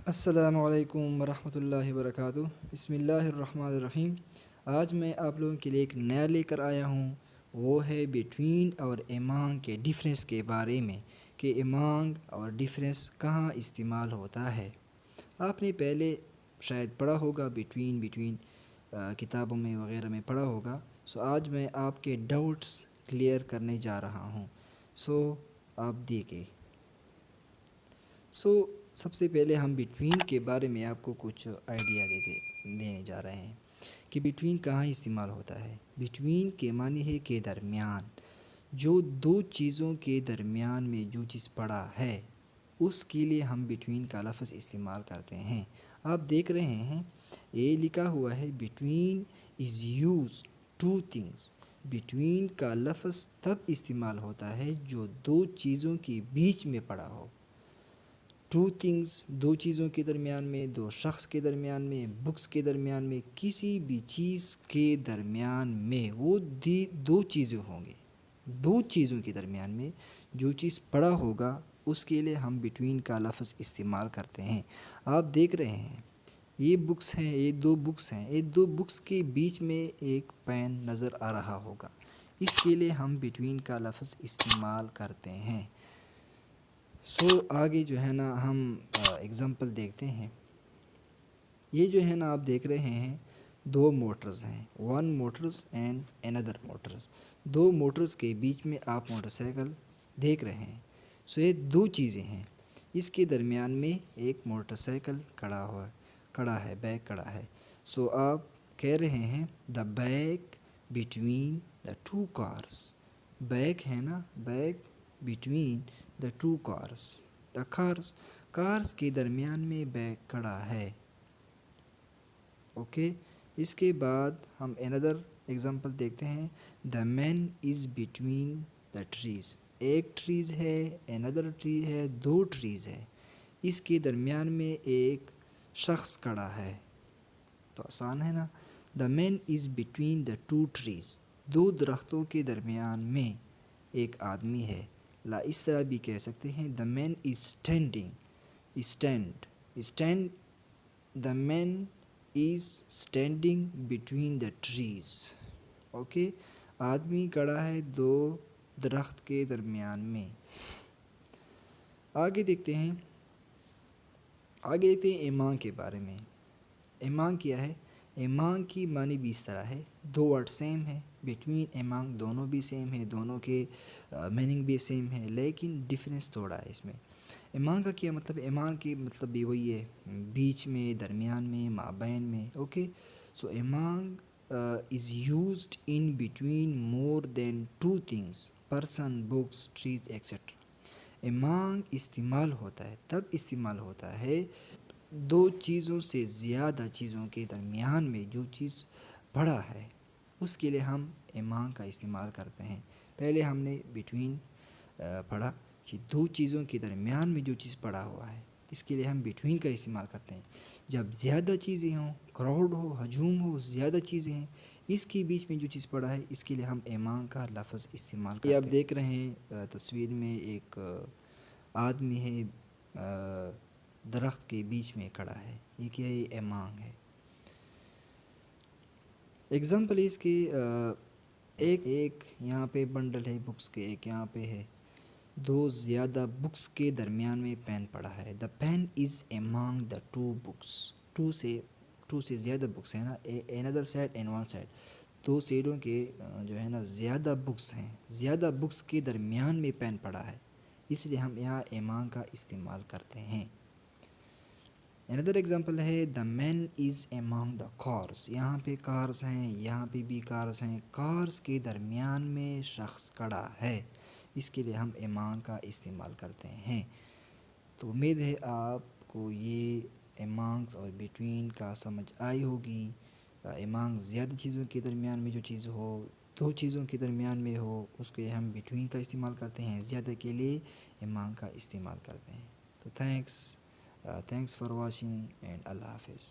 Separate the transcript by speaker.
Speaker 1: السلام علیکم ورحمۃ اللہ وبرکاتہ۔ بسم اللہ الرحمن الرحیم۔ آج میں آپ لوگوں کے لیے ایک نیا لے کر آیا ہوں، وہ ہے بٹوین اور ایمانگ کے ڈیفرنس کے بارے میں، کہ ایمانگ اور ڈیفرنس کہاں استعمال ہوتا ہے۔ آپ نے پہلے شاید پڑھا ہوگا بٹوین کتابوں میں وغیرہ میں پڑھا ہوگا۔ آج میں آپ کے ڈاؤٹس کلیئر کرنے جا رہا ہوں۔ آپ دیکھیں۔ سب سے پہلے ہم بٹوین کے بارے میں آپ کو کچھ آئیڈیا دینے جا رہے ہیں کہ بٹوین کہاں استعمال ہوتا ہے۔ بٹوین کے معنی ہے کہ درمیان، جو دو چیزوں کے درمیان میں جو چیز پڑا ہے اس کے لیے ہم بٹوین کا لفظ استعمال کرتے ہیں۔ آپ دیکھ رہے ہیں یہ لکھا ہوا ہے between is used two things. Between کا لفظ تب استعمال ہوتا ہے جو دو چیزوں کے بیچ میں پڑا ہو۔ ٹو تھنگس، دو چیزوں کے درمیان میں، دو شخص کے درمیان میں، بکس کے درمیان میں، کسی بھی چیز کے درمیان میں وہ دو چیزیں ہوں گے۔ دو چیزوں کے درمیان میں جو چیز پڑا ہوگا اس کے لیے ہم بٹوین کا لفظ استعمال کرتے ہیں۔ آپ دیکھ رہے ہیں یہ بکس ہیں، یہ دو بکس ہیں، یہ دو بکس کے بیچ میں ایک پین نظر آ رہا ہوگا، اس کے لیے ہم بٹوین کا لفظ استعمال کرتے ہیں۔ آگے جو ہے نا ہم اگزامپل دیکھتے ہیں۔ یہ جو ہے نا آپ دیکھ رہے ہیں دو موٹرز ہیں، ون موٹرز اینڈ اندر موٹرز۔ دو موٹرز کے بیچ میں آپ موٹر سائیکل دیکھ رہے ہیں۔ یہ دو چیزیں ہیں، اس کے درمیان میں ایک موٹر سائیکل کھڑا ہے، بیک کھڑا ہے۔ آپ کہہ رہے ہیں the back between the to cars. Back ہے نا، back between the to cars. The cars کے درمیان میں بیک کھڑا ہے۔ اوکے، اس کے بعد ہم اندر ایگزامپل دیکھتے ہیں۔ The man is between the trees. ایک ٹریز ہے، اندر ٹری ہے، دو ٹریز ہے، اس کے درمیان میں ایک شخص کھڑا ہے۔ تو آسان ہے نا۔ The man is between the two trees. دو درختوں کے درمیان میں ایک آدمی ہے۔ اس طرح بھی کہہ سکتے ہیں the man is stand the man is standing between the trees. Okay, آدمی کھڑا ہے دو درخت کے درمیان میں۔ آگے دیکھتے ہیں ایمانگ کے بارے میں۔ ایمانگ کیا ہے؟ ایمانگ کی معنی بھی اس طرح ہے، دو ورڈ سیم ہے، بٹوین ایمانگ دونوں بھی سیم ہے، دونوں کے میننگ بھی سیم ہے، لیکن ڈفرینس تھوڑا ہے اس میں۔ ایمانگ کا کیا مطلب؟ ایمانگ کی مطلب بھی وہی ہے، بیچ میں، درمیان میں، مابین میں۔ Okay, among is used in between more than two things, person, books, trees etcetera. Among تب استعمال ہوتا ہے دو چیزوں سے زیادہ چیزوں کے درمیان میں جو چیز پڑا ہے، اس کے لیے ہم ایمانگ کا استعمال کرتے ہیں۔ پہلے ہم نے بٹوین پڑھا کہ دو چیزوں کے درمیان میں جو چیز پڑا ہوا ہے، اس کے لیے ہم بٹوین کا استعمال کرتے ہیں۔ جب زیادہ چیزیں ہوں، کراؤڈ ہو، ہجوم ہو، زیادہ چیزیں ہیں، اس کے بیچ میں جو چیز پڑا ہے، اس کے لیے ہم ایمانگ کا لفظ استعمال کرتے ہیں۔ یہ آپ دیکھ رہے ہیں تصویر میں ایک آدمی ہے، درخت کے بیچ میں کھڑا ہے، یہ کیا ہے؟ ایمانگ ہے۔ ایگزامپل اس کی ایک یہاں پہ بنڈل ہے بکس کے، ایک یہاں پہ ہے، دو زیادہ بکس کے درمیان میں پین پڑا ہے۔ The pen is among the two books. Two سے زیادہ بکس ہیں نا، اندر سائڈ اینڈ ون سائڈ، دو سائڈوں کے جو ہے نا زیادہ بکس ہیں، زیادہ بکس کے درمیان میں پین پڑا ہے، اس لیے ہم یہاں ایمانگ کا استعمال کرتے ہیں۔ اندر ایگزامپل ہے دا man is among the cars. یہاں پہ کارز ہیں، یہاں پہ بھی کارز ہیں، کارز کے درمیان میں شخص کھڑا ہے، اس کے لیے ہم ایمانگ کا استعمال کرتے ہیں۔ تو امید ہے آپ کو یہ ایمانگز اور بٹوین کا سمجھ آئی ہوگی۔ ایمانگ زیادہ چیزوں کے درمیان میں جو چیز ہو، دو چیزوں کے درمیان میں ہو، اس کے لیے ہم بٹوین کا استعمال کرتے ہیں، زیادہ کے لیے ایمانگ کا استعمال کرتے ہیں۔ تو تھینکس فار واچنگ اینڈ اللہ حافظ۔